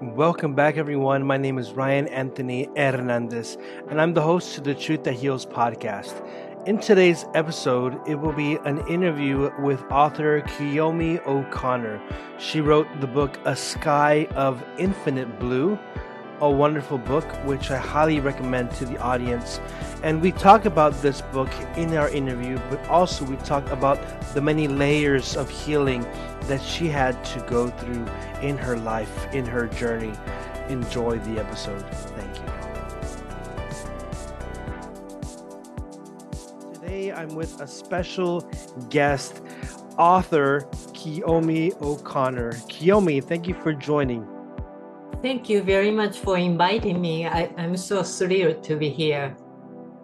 Welcome back, everyone. My name is Ryan Anthony Hernandez, and I'm the host of the Truth That Heals podcast. In today's episode, it will be an interview with author Kyomi O'Connor. She wrote the book A Sky of Infinite Blue, a wonderful book which I highly recommend to the audience. And we talk about this book in our interview, but also we talk about the many layers of healing that she had to go through in her life, in her journey. Enjoy the episode. Thank you. Today I'm with a special guest, author Kyomi O'Connor. Kyomi, thank you for joining. Thank you very much for inviting me. I'm so thrilled to be here.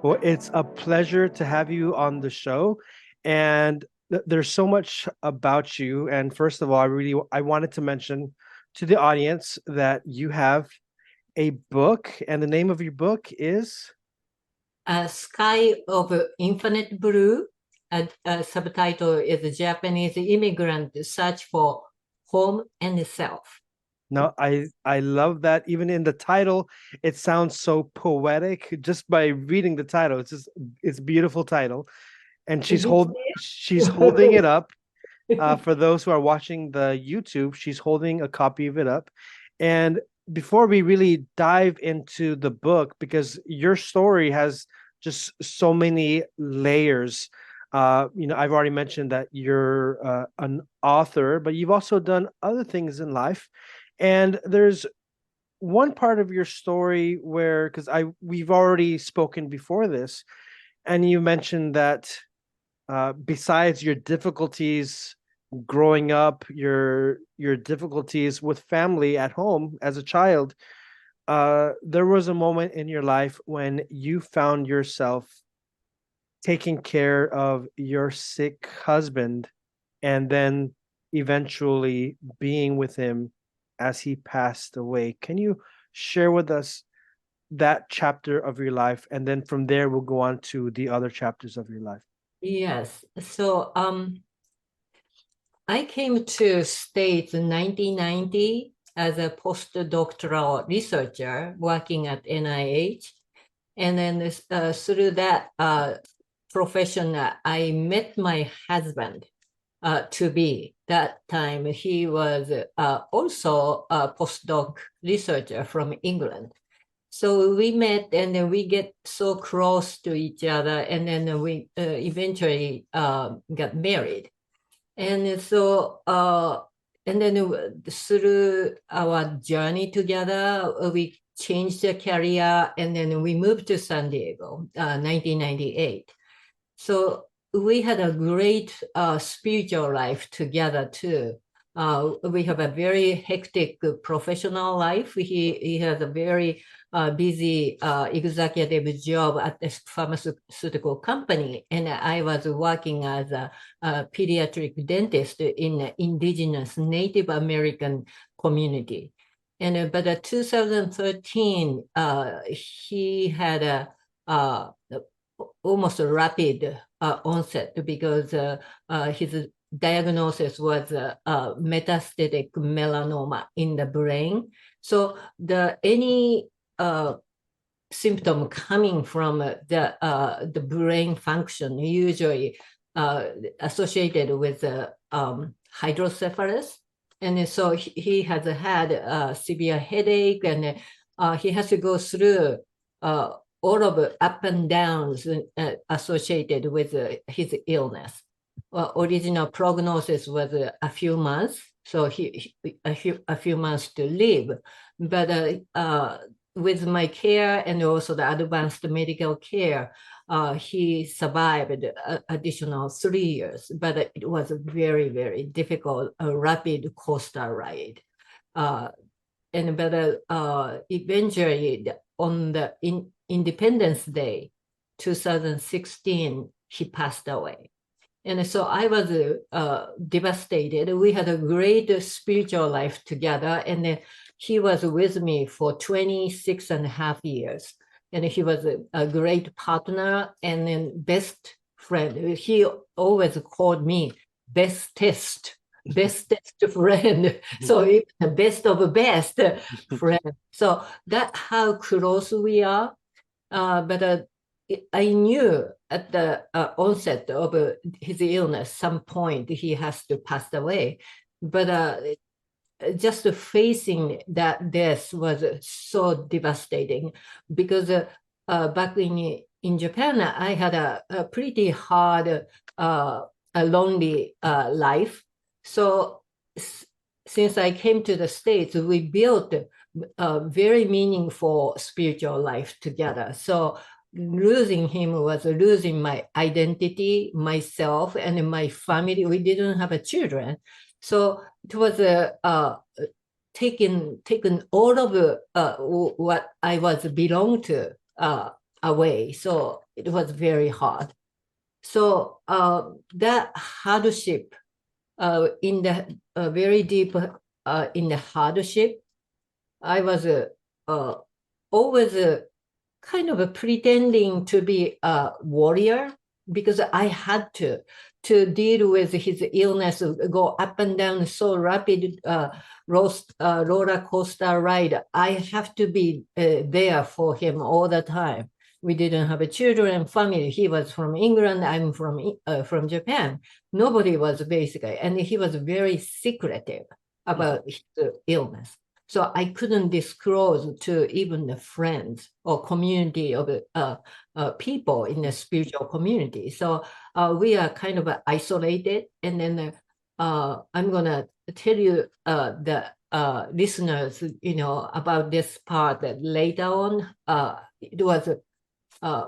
Well, it's a pleasure to have you on the show. And there's so much about you. And first of all, I wanted to mention to the audience that you have a book, and the name of your book is A Sky of Infinite Blue. A subtitle is Japanese Immigrant Search for Home and Self. No, I love that. Even in the title, it sounds so poetic just by reading the title. It's a beautiful title. And she's holding it up. For those who are watching the YouTube, she's holding a copy of it up. And before we really dive into the book, because your story has just so many layers. I've already mentioned that you're an author, but you've also done other things in life. And there's one part of your story where, because we've already spoken before this, and you mentioned that besides your difficulties growing up, your difficulties with family at home as a child, there was a moment in your life when you found yourself taking care of your sick husband and then eventually being with him as he passed away. Can you share with us that chapter of your life? And then from there, we'll go on to the other chapters of your life. Yes. So I came to States in 1990 as a postdoctoral researcher working at NIH. And then through that profession, I met my husband to be. That time he was also a postdoc researcher from England. So we met and then we get so close to each other, and then we eventually got married. And so, and then through our journey together, we changed the career, and then we moved to San Diego, 1998. So we had a great spiritual life together too. We have a very hectic professional life. He has a very busy executive job at this pharmaceutical company, and I was working as a pediatric dentist in indigenous Native American community. And but 2013, he had a almost a rapid onset because his diagnosis was metastatic melanoma in the brain. So any symptom coming from the brain function usually associated with hydrocephalus. And so he has had a severe headache, and he has to go through all of up and downs associated with his illness. Original prognosis was a few months, so a few months to live. But with my care and also the advanced medical care, he survived additional 3 years. But it was a very, very difficult, rapid coaster ride. But eventually, on the Independence Day, 2016, he passed away. And so I was devastated. We had a great spiritual life together, and he was with me for 26 and a half years. And he was a great partner and then best friend. He always called me bestest bestest friend. So even the best of the best friend. So that's how close we are. But I knew at the onset of his illness, some point he has to pass away. But just facing that death was so devastating because back in Japan, I had a pretty hard, a lonely life. So since I came to the States, we built a very meaningful spiritual life together. So losing him was losing my identity, myself, and my family. We didn't have a children. So it was taken all of what I was belonged to away. So it was very hard. So that hardship in the very deep in the hardship, I was always kind of pretending to be a warrior because I had to deal with his illness, go up and down so rapid roller coaster ride. I have to be there for him all the time. We didn't have a children, family. He was from England. I'm from Japan. Nobody was basically, and he was very secretive about his illness. So I couldn't disclose to even the friends or community of people in the spiritual community. So we are kind of isolated. And then I'm gonna tell you the listeners, about this part that later on. It was a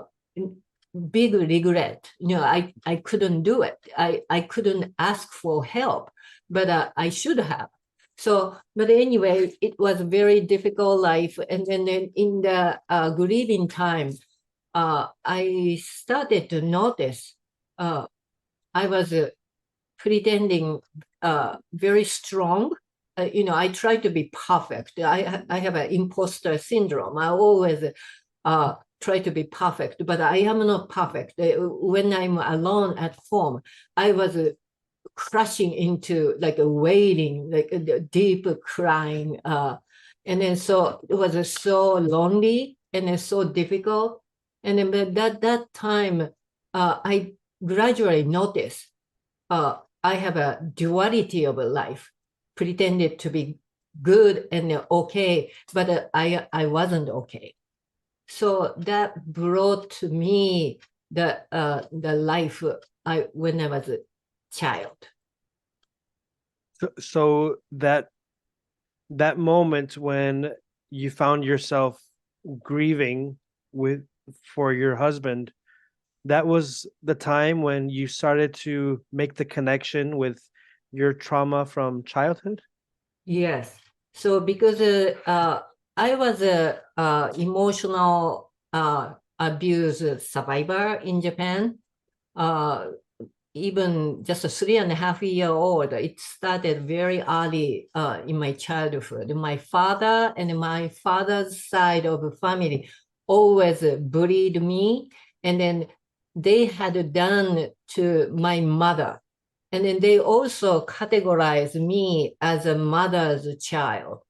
big regret. I couldn't do it. I couldn't ask for help, but I should have. So, but anyway, it was a very difficult life. And then in the grieving time, I started to notice I was pretending very strong. I try to be perfect. I have an imposter syndrome. I always try to be perfect, but I am not perfect. When I'm alone at home, I was crashing into like a wailing, like a deep crying. And then so it was so lonely and then so difficult. And then but that time, I gradually noticed I have a duality of a life, pretended to be good and okay, but I wasn't okay. So that brought to me the life when I was a child. So that moment when you found yourself grieving for your husband, that was the time when you started to make the connection with your trauma from childhood? Yes. So because I was a emotional abuse survivor in Japan, uh, even just a 3.5 year old, it started very early in my childhood. My father and my father's side of the family always bullied me, and then they had done to my mother. And then they also categorized me as a mother's child.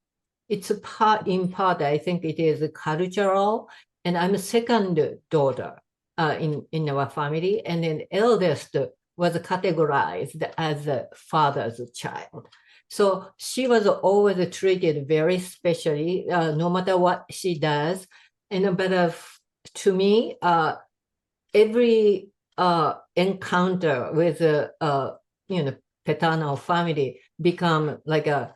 It's in part, I think it is cultural. And I'm a second daughter in our family. And then eldest was categorized as a father's child. So she was always treated very specially, no matter what she does. But to me, every encounter with paternal family become like a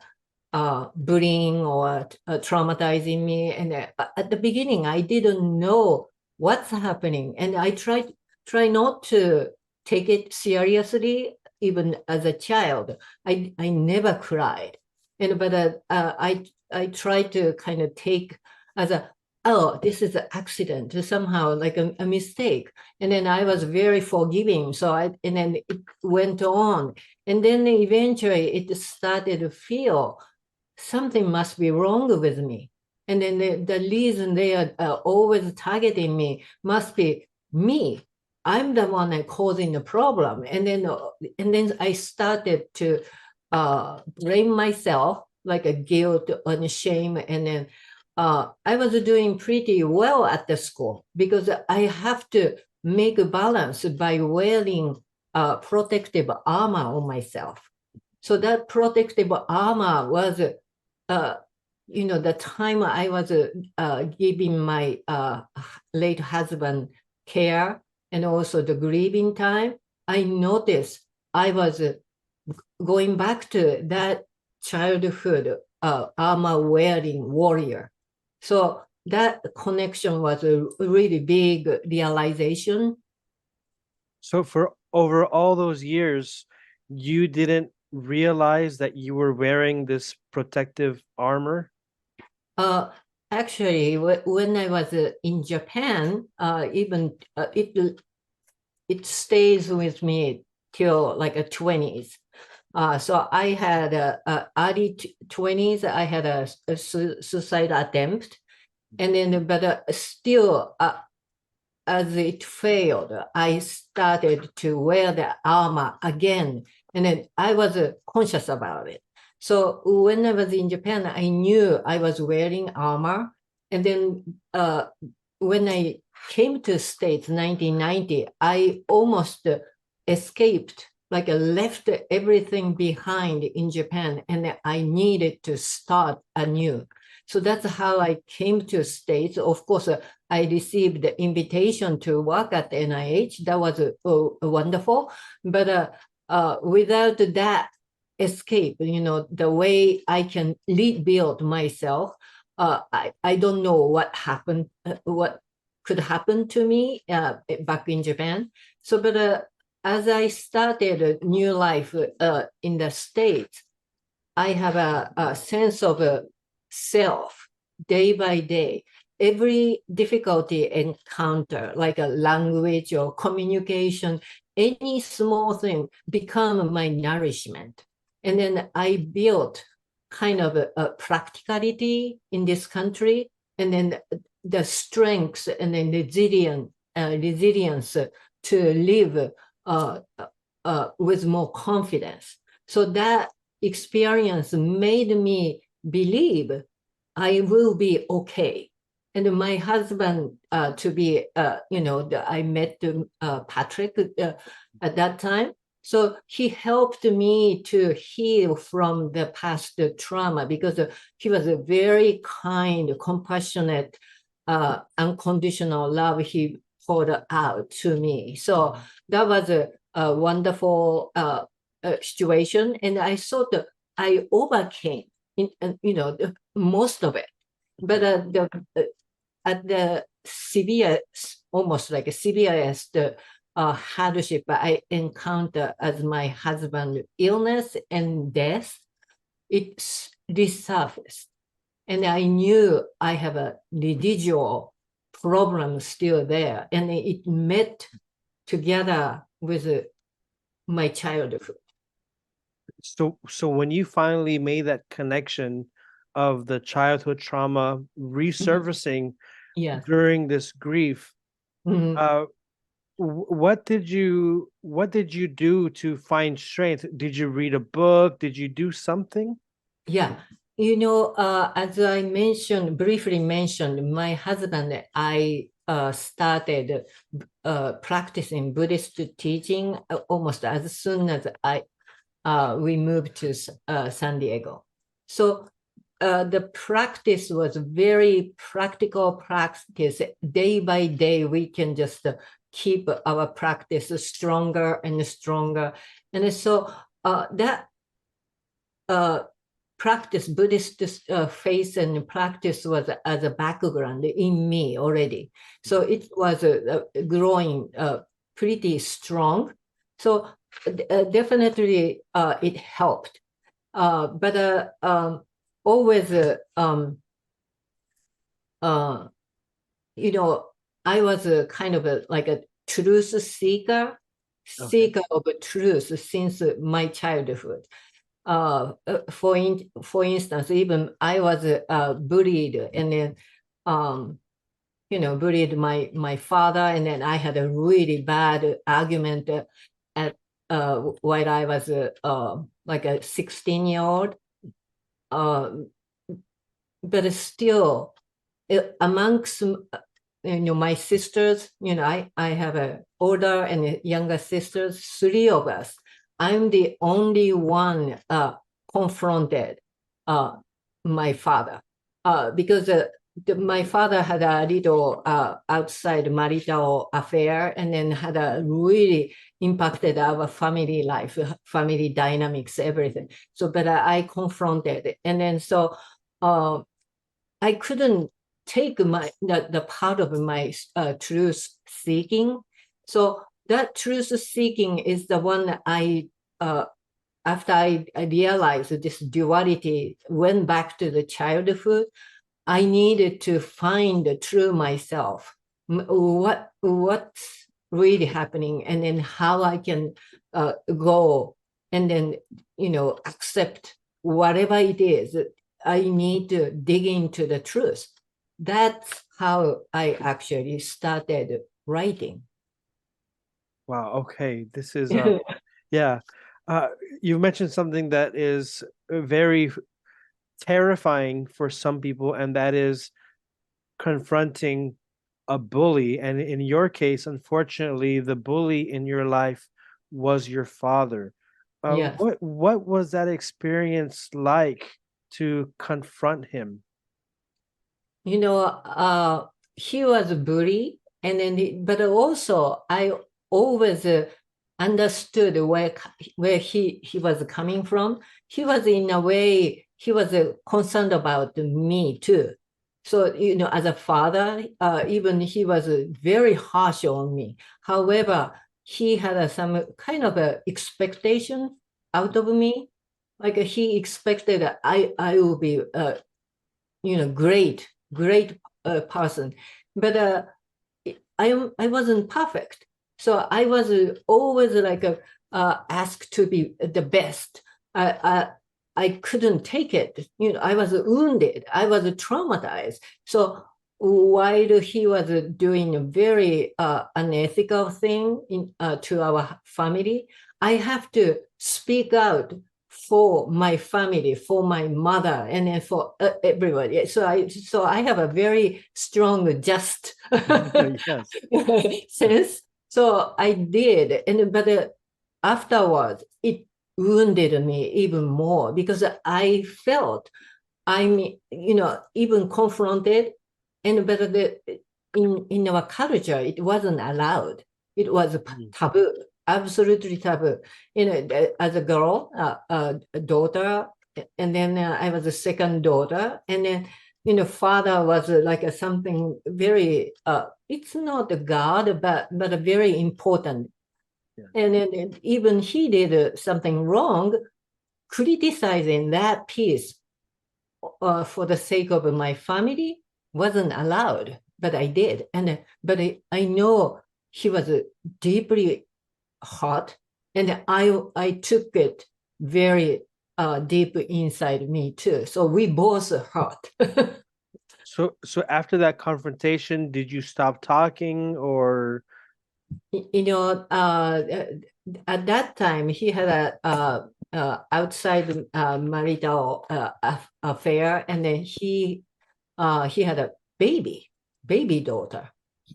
bullying or traumatizing me. And at the beginning, I didn't know what's happening, and I try not to take it seriously. Even as a child, I never cried, but I try to kind of take as a, oh, this is an accident, somehow like a mistake. And then I was very forgiving. And then it went on. And then eventually it started to feel something must be wrong with me. And then the reason they are always targeting me must be me. I'm the one that causing the problem. And then I started to blame myself, like a guilt and shame. And then I was doing pretty well at the school because I have to make a balance by wearing protective armor on myself. So that protective armor was, the time I was giving my late husband care and also the grieving time, I noticed I was going back to that childhood armor wearing warrior. So that connection was a really big realization. So for over all those years, you didn't realize that you were wearing this protective armor? Uh, Actually, when I was in Japan, even it stays with me till like a 20s. So I had early 20s, I had a suicide attempt. And then, but still, as it failed, I started to wear the armor again. And then I was conscious about it. So when I was in Japan, I knew I was wearing armor. And then when I came to States 1990, I almost escaped, like left everything behind in Japan, and I needed to start anew. So that's how I came to States. Of course, I received the invitation to work at NIH. That was wonderful. But without that escape, the way I can rebuild myself, I don't know what happened, what could happen to me back in Japan. So, but as I started a new life in the States, I have a sense of self day by day. Every difficulty encounter, like a language or communication, any small thing become my nourishment. And then I built kind of a practicality in this country, and then the strength and then resilience to live with more confidence. So that experience made me believe I will be okay. And my husband, I met Patrick at that time. So he helped me to heal from the past trauma because he was a very kind, compassionate, unconditional love he poured out to me. So that was a wonderful situation. And I thought that I overcame, most of it. But at the severe, almost like a severest hardship I encounter as my husband's illness and death, it resurfaced. And I knew I have a residual problem still there. And it met together with my childhood. So when you finally made that connection of the childhood trauma resurfacing Yeah. during this grief, Mhm. what did you do to find strength? Did you read a book? Did you do something? Yeah. As I briefly mentioned, my husband and I started practicing Buddhist teaching almost as soon as we moved to San Diego. So the practice was very practical practice. Day by day, we can just keep our practice stronger and stronger. And so that practice, Buddhist faith and practice was as a background in me already. So it was growing pretty strong. So definitely it helped. But always, I was kind of like a truth seeker, Okay. of truth since my childhood. For instance, even I was bullied, and then bullied my father, and then I had a really bad argument at while I was like a 16-year-old. But still, amongst my sisters, I have a older and younger sisters, three of us. I'm the only one confronted my father because my father had a little outside marital affair, and then had a really impacted our family life, family dynamics, everything. So, but I confronted, and then so I couldn't take the part of my truth seeking. So that truth seeking is the one that after I realized this duality, went back to the childhood. I needed to find the true myself. What's really happening, and then how I can go and then accept whatever it is. I need to dig into the truth. That's how I actually started writing. Wow. Okay. This is yeah. You mentioned something that is very terrifying for some people, and that is confronting a bully. And in your case, unfortunately, the bully in your life was your father. Yes. What was that experience like to confront him? He was a bully, and then but also I always understood where he was coming from. He was, in a way, he was concerned about me too. So as a father, even he was very harsh on me. However, he had some kind of a expectation out of me. Like he expected I will be great person, but I wasn't perfect. So I was always like asked to be the best. I couldn't take it. I was wounded. I was traumatized. So while he was doing a very unethical thing to our family, I have to speak out for my family, for my mother, and then for everybody. So I have a very strong just Yes. sense. So I did, but afterwards it wounded me even more because I felt I'm even confronted, and but in our culture it wasn't allowed. It was taboo, absolutely taboo. As a girl, a daughter, and then I was a second daughter, and then father was like something very. It's not a god, but a very important. Yeah. And then even he did something wrong, criticizing that piece for the sake of my family wasn't allowed, but I did. But I know he was deeply hurt, and I took it very deep inside me too. So we both hurt. So after that confrontation, did you stop talking or you know, uh, at that time he had a outside marital affair, and then he had a baby daughter,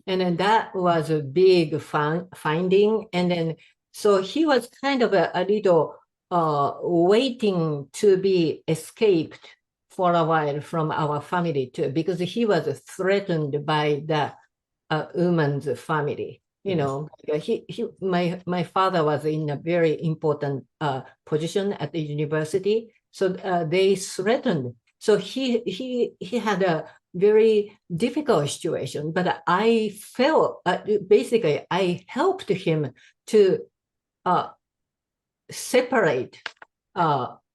and then that was a big finding, and then so he was kind of a little waiting to be escaped for a while from our family too, because he was threatened by the woman's family. My father was in a very important position at the university, so they threatened. So he had a very difficult situation, but I felt basically I helped him to separate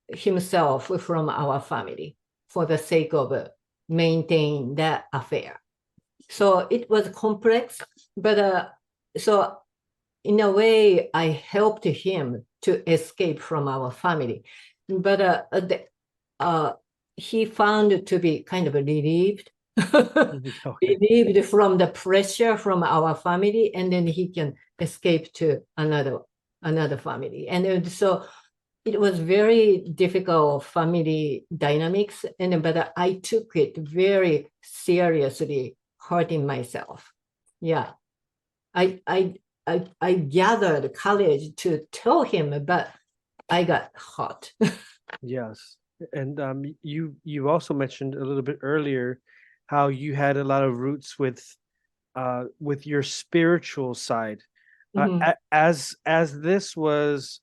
himself from our family for the sake of maintaining that affair. So it was complex, but so in a way, I helped him to escape from our family. But he found to be kind of relieved, okay? relieved from the pressure from our family, and then he can escape to another another family. And so it was very difficult family dynamics, but I took it very seriously, hurting myself. Yeah, I gathered courage to tell him, but I got hurt. Yes. And you also mentioned a little bit earlier how you had a lot of roots with your spiritual side. Mhm, As this was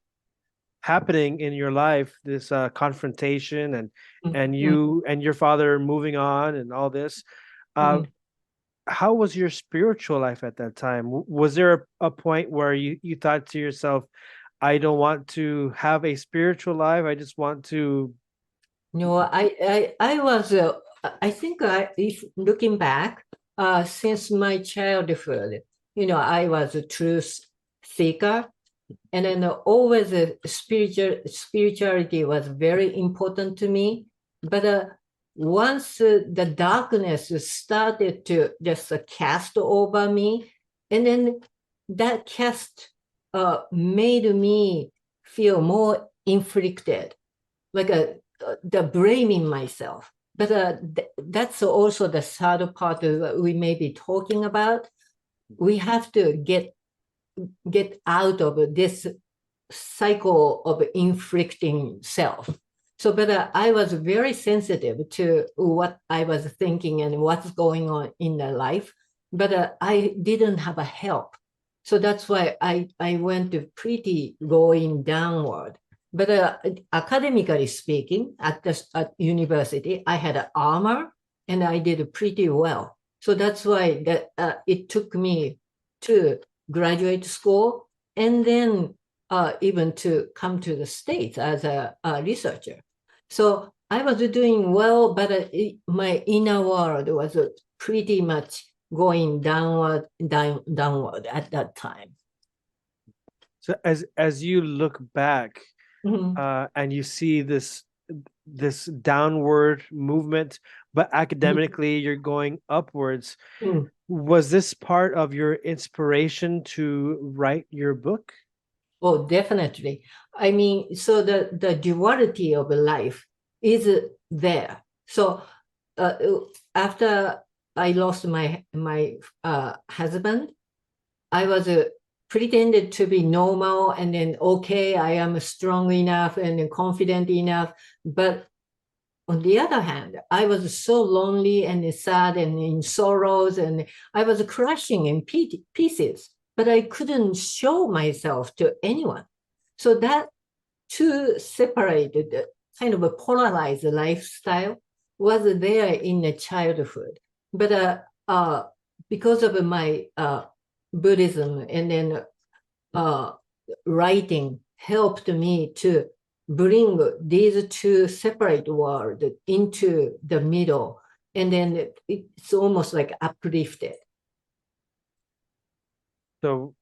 happening in your life, this confrontation and mhm, you and your father moving on and all this, uh, mhm. how was your spiritual life at that time? Was there a point where you thought to yourself, I don't want to have a spiritual life. I just want to. No, I was, I think if looking back, since my childhood, I was a truth seeker. And then always spirituality was very important to me. But once the darkness started to just cast over me, and then that cast made me feel more inflicted, like the blaming myself. But that's also the third part of we may be talking about. We have to get out of this cycle of inflicting self. So, but I was very sensitive to what I was thinking and what's going on in the life, but I didn't have a help. So that's why I went to pretty going downward. But academically speaking, at university, I had an armor and I did pretty well. So that's why it took me to graduate school and then even to come to the States as a researcher. So I was doing well, but my inner world was pretty much going downward at that time. So as you look back, Mhm. and you see this downward movement, but academically you're going upwards. Mhm. Was this part of your inspiration to write your book? Oh, definitely. I mean, so the duality of life is there. So uh, after I lost my husband, I was pretended to be normal and then okay, I am strong enough and confident enough. But on the other hand, I was so lonely and sad and in sorrows, and I was crashing in pieces, but I couldn't show myself to anyone. So that two separated, kind of a polarized lifestyle was there in the childhood. But because of my Buddhism and then uh, writing helped me to bring these two separate worlds into the middle. And then it's almost like uplifted. So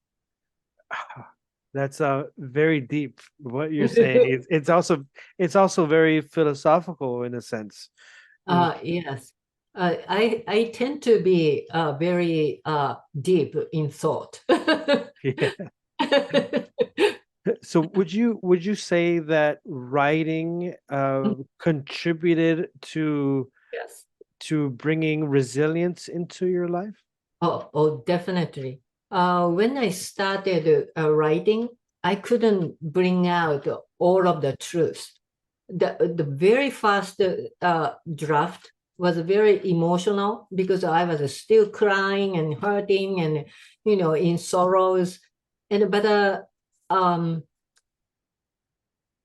that's very deep what you're saying. It's also very philosophical in a sense. Mm, Yes. I tend to be very deep in thought. yeah. So would you say that writing contributed Yes. to bringing resilience into your life? Oh, definitely. When I started writing, I couldn't bring out all of the truth. The very first draft was very emotional because I was still crying and hurting and in sorrows. And but um,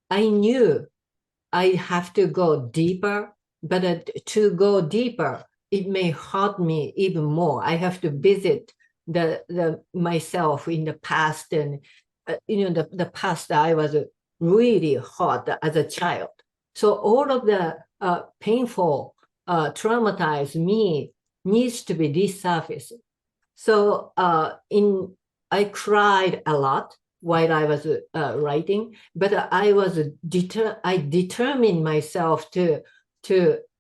I knew I have to go deeper, but to go deeper, it may hurt me even more. I have to visit the myself in the past, and the past I was really hurt as a child. So all of the painful, traumatized me needs to be resurfaced. So I cried a lot while I was writing, but I determined myself to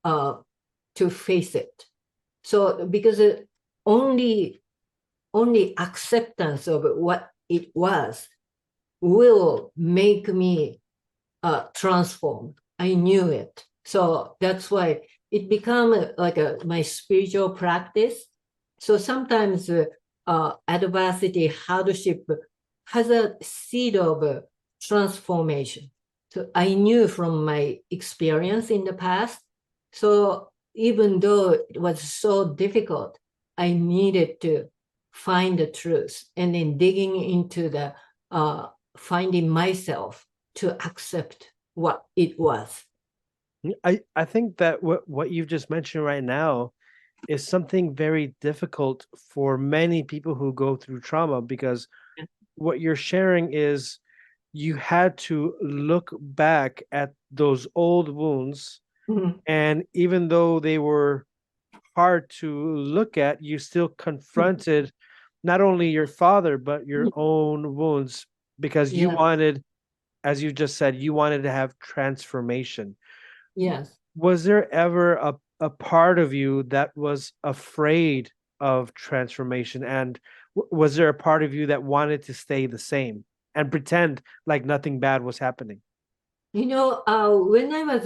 uh, to face it. So because only only acceptance of what it was will make me transform. I knew it. So that's why it became like my spiritual practice. So sometimes adversity, hardship has a seed of transformation. So I knew from my experience in the past. So even though it was so difficult, I needed to find the truth and then digging into the finding myself to accept what it was. I think that what you've just mentioned right now is something very difficult for many people who go through trauma, because what you're sharing is you had to look back at those old wounds, Mhm. and even though they were hard to look at, you still confronted not only your father but your own wounds, because you Yeah, wanted, as you just said, you wanted to have transformation. yes. Was there ever a part of you that was afraid of transformation? And was there a part of you that wanted to stay the same and pretend like nothing bad was happening? When I was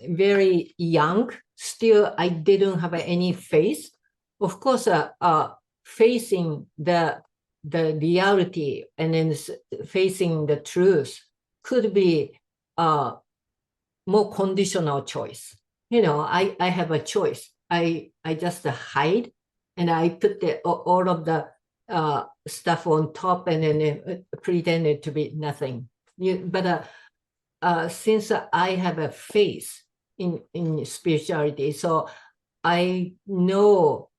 very young, still I didn't have any faith. Of course, facing the reality and then facing the truth could be more conditional choice. I have a choice. I just hide and I put all of the stuff on top and then pretend it to be nothing. But since I have a faith in spirituality, so I know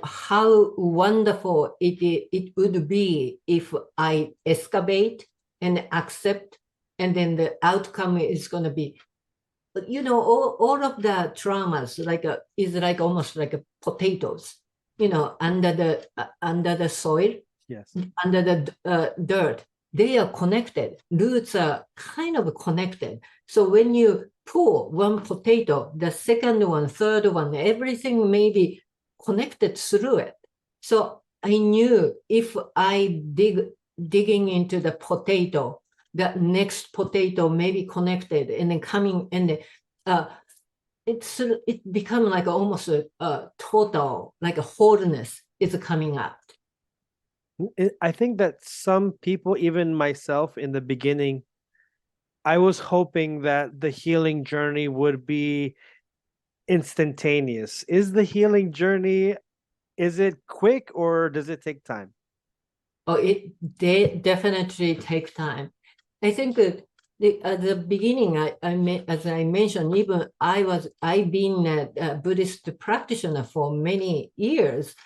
how wonderful it would be if I excavate and accept, and then the outcome is going to be, all of the traumas is like almost like potatoes, under the soil, Yes. under the dirt. They are connected. Roots are kind of connected. So when you pull one potato, the second one, third one, everything may be connected through it. So I knew if I digging into the potato, the next potato may be connected and then coming and uh, it become like almost a total, like a wholeness is coming out. I think that some people, even myself in the beginning, I was hoping that the healing journey would be instantaneous. Is the healing journey, is it quick or does it take time? Oh, they definitely take time. I think that at the beginning, as I mentioned, even I've been a Buddhist practitioner for many years.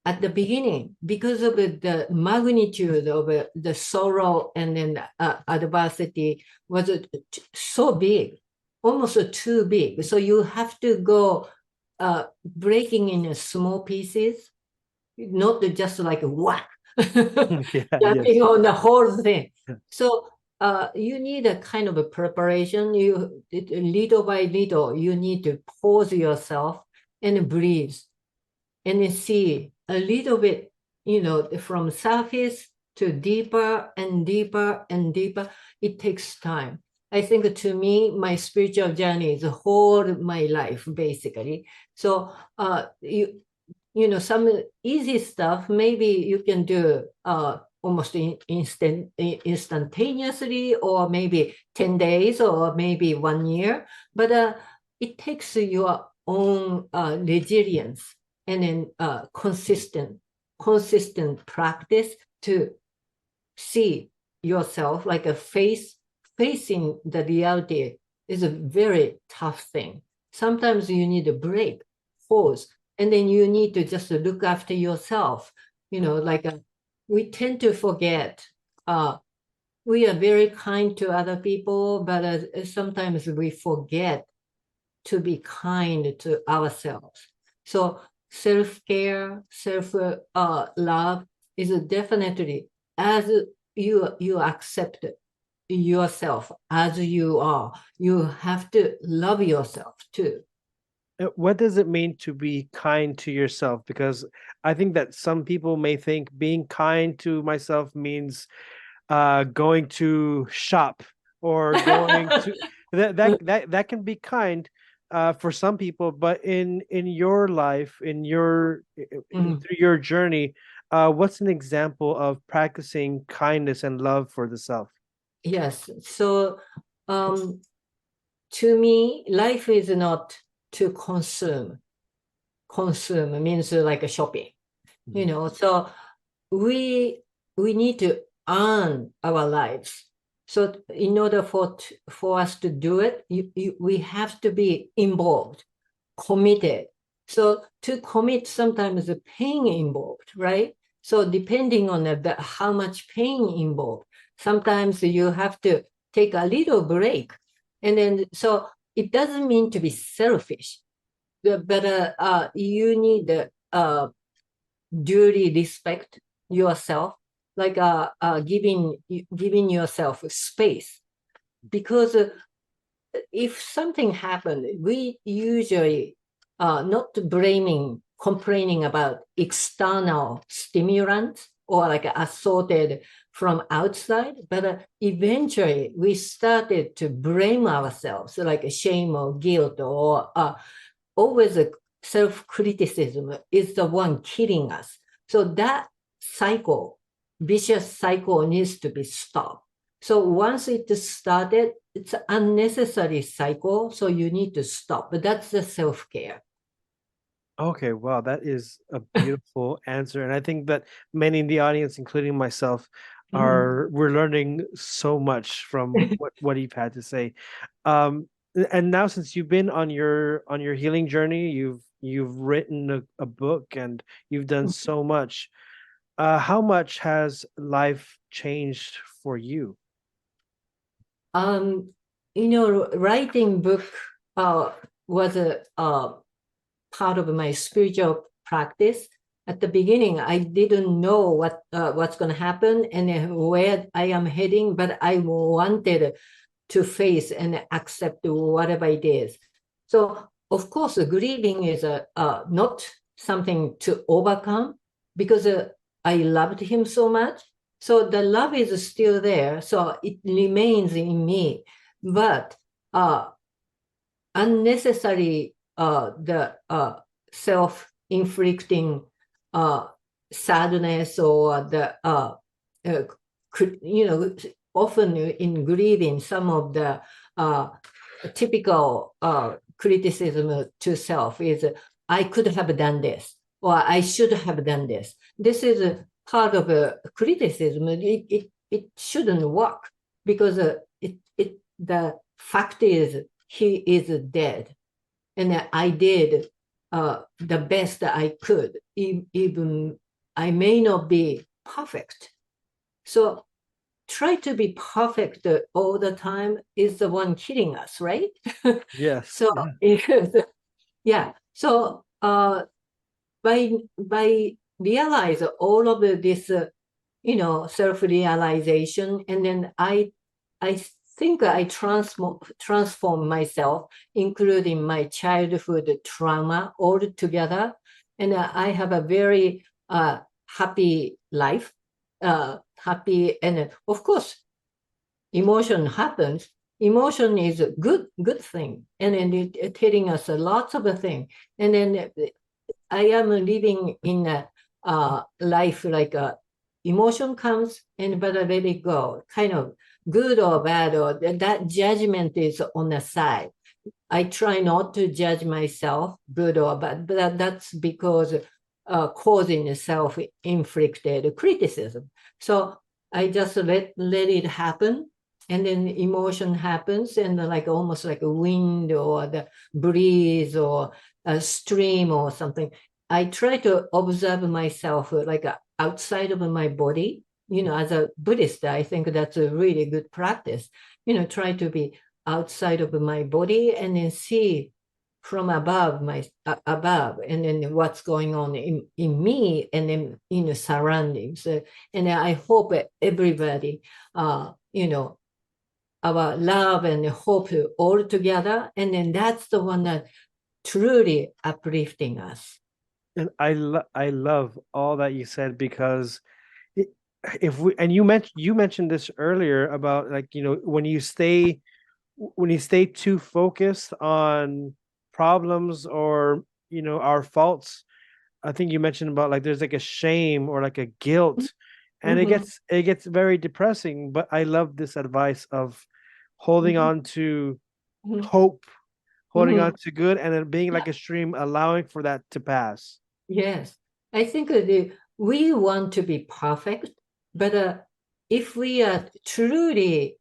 At the beginning, because of the magnitude of the sorrow and then adversity was so big, almost too big. So you have to go breaking in small pieces, not just like whack, Yeah, jumping yes. on the whole thing. So you need a kind of a preparation. Little by little, you need to pause yourself and breathe and see a little bit, from surface to deeper and deeper and deeper. It takes time. I think to me, my spiritual journey is a whole my life, basically. So some easy stuff, maybe you can do almost instantaneously, or maybe 10 days, or maybe 1 year. But it takes your own resilience and then consistent practice to see yourself like facing the reality is a very tough thing. Sometimes you need a break, pause, and then you need to just look after yourself. We tend to forget. We are very kind to other people, but sometimes we forget to be kind to ourselves. So self-care, self-love is definitely, as you accept yourself as you are, you have to love yourself too. What does it mean to be kind to yourself? Because I think that some people may think being kind to myself means going to shop or going to that can be kind for some people, but in your life, Mm, through your journey, what's an example of practicing kindness and love for the self? yes. So um, to me, life is not to consume. Consume means like a shopping, Mhm. So we we need to earn our lives. So in order for us to do it, we have to be involved, committed. So to commit, sometimes the pain involved, right? So depending on how much pain involved, sometimes you have to take a little break. And then, so it doesn't mean to be selfish, but you need duly respect yourself, like giving yourself space. Because if something happened, we usually not blaming, complaining about external stimulants or like assaulted from outside, but eventually we started to blame ourselves, like shame or guilt, or always self-criticism is the one killing us. So that cycle, vicious cycle, needs to be stopped. So once it started, it's an unnecessary cycle. So you need to stop. But that's the self-care. Okay, wow, that is a beautiful answer. And I think that many in the audience, including myself, Mhm. we're learning so much from what you've had to say. And now since you've been on your healing journey, you've written a book and you've done so much. How much has life changed for you? Um, writing book uh, was a part of my spiritual practice. At the beginning, I didn't know what's going to happen and where I am heading, but I wanted to face and accept whatever it is. So, of course, grieving is not something to overcome because I loved him so much. So the love is still there. So it remains in me. But unnecessary the self-inflicting uh, sadness or the uh, often in grieving, some of the typical criticism to self is I could have done this or I should have done this. This is a part of a criticism. It shouldn't work because the fact is he is dead. And I did the best I could, even I may not be perfect. So try to be perfect all the time is the one killing us, right? Yes. So Yeah. yeah. So by realize all of this, self-realization, and then I think I transform myself, including my childhood trauma all together, and I have a very happy life, happy, and of course, emotion happens. Emotion is a good thing, and then it telling us a lots of a thing, and then I am living in a life like a emotion comes and but I let it go, kind of good or bad, or that judgment is on the side. I try not to judge myself, good or bad, but that's because causing self-inflicted criticism. So I just let it happen, and then emotion happens, and like almost like a wind or the breeze or a stream or something. I try to observe myself like outside of my body. As a Buddhist, I think that's a really good practice. Try to be outside of my body and then see from above above, and then what's going on in me and then in the surroundings. And I hope everybody our love and hope all together, and then that's the one that truly uplifting us. And I love all that you said because i- if we and you mentioned this earlier about like when you stay too focused on problems or our faults. I think you mentioned about like there's like a shame or like a guilt, and it Mhm, gets very depressing. But I love this advice of holding mhm, on to mhm, hope, holding on mhm. to good, and then being like Yeah, a stream, allowing for that to pass. yes. I think we want to be perfect, but if we are truly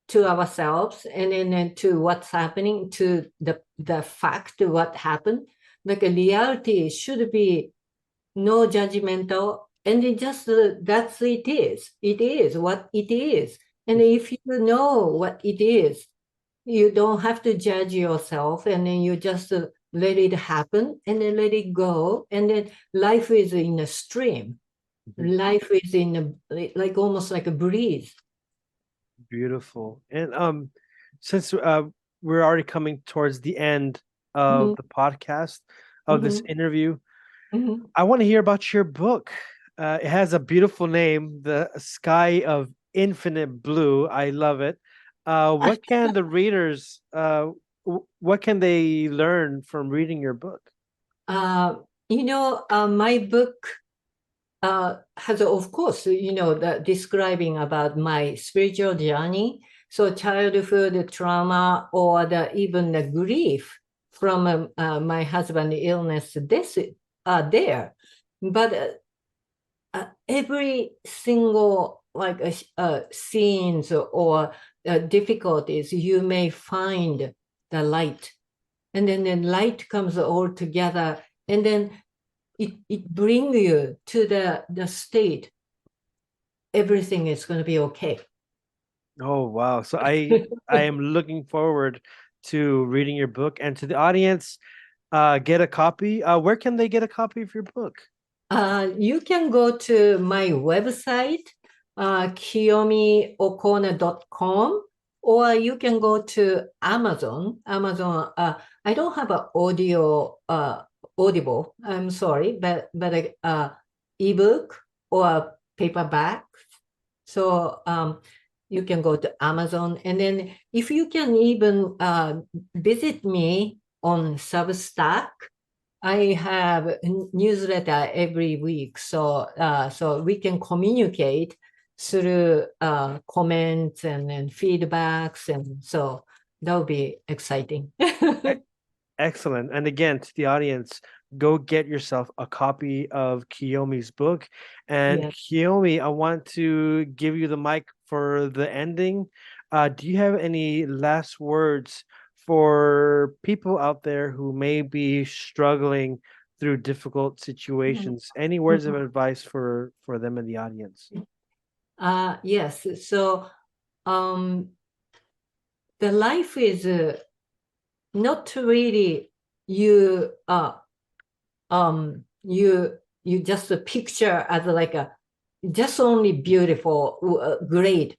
to ourselves and then to what's happening, to the fact what happened, like a reality should be no judgmental, and it just that's it is what it is. And if you know what it is, you don't have to judge yourself, and then you just let it happen and then let it go, and then life is in a stream. Mhm. Life is in a like almost like a breeze. Beautiful. And since we're already coming towards the end of Mhm, the podcast of this mhm, interview, mhm. I want to hear about your book. It has a beautiful name, The Sky of Infinite Blue. I love it. What can the readers, what can they learn from reading your book? uh, my book has, of course, the describing about my spiritual journey. So childhood trauma or even the grief from my husband's illness, death are there. But every single like scenes or difficulties, you may find the light. And then the light comes all together. And then it brings you to the state everything is going to be okay. Oh, wow. So I am looking forward to reading your book, and to the audience, get a copy. Where can they get a copy of your book? You can go to my website, KyomiO'Connor.com, or you can go to Amazon. I don't have an audible. I'm sorry, but ebook or paperback. So you can go to Amazon, and then if you can even visit me on Substack. I have a newsletter every week, so we can communicate through comments and feedbacks, and so that would be exciting. E- Excellent. And again, to the audience, go get yourself a copy of Kiyomi's book. And Yeah. Kiyomi, I want to give you the mic for the ending. Do you have any last words for people out there who may be struggling through difficult Mhm. situations? Any words of advice for them in the audience? Yes. So um, the life is not really you you just a picture as like a just only beautiful, great.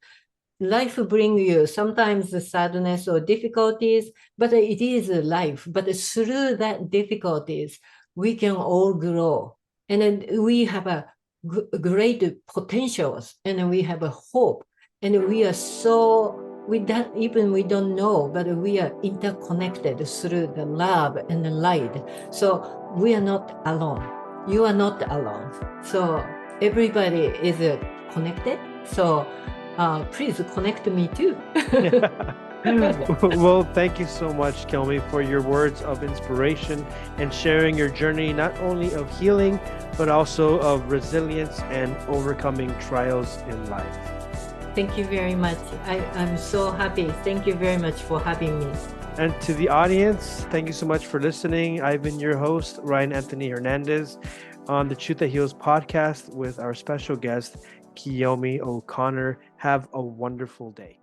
Life bring you sometimes the sadness or difficulties, but it is a life. But through that difficulties, we can all grow, and then we have a great potentials, and then we have a hope, and we are so with that even we don't know, but we are interconnected through the love and the light. So we are not alone. You are not alone. So everybody is connected. So please connect me too. Well, thank you so much, Kelmy, for your words of inspiration and sharing your journey, not only of healing, but also of resilience and overcoming trials in life. Thank you very much. I'm so happy. Thank you very much for having me. And to the audience, thank you so much for listening. I've been your host, Ryan Anthony Hernandez, on the Truth That Heals podcast with our special guest, Kyomi O'Connor. Have a wonderful day.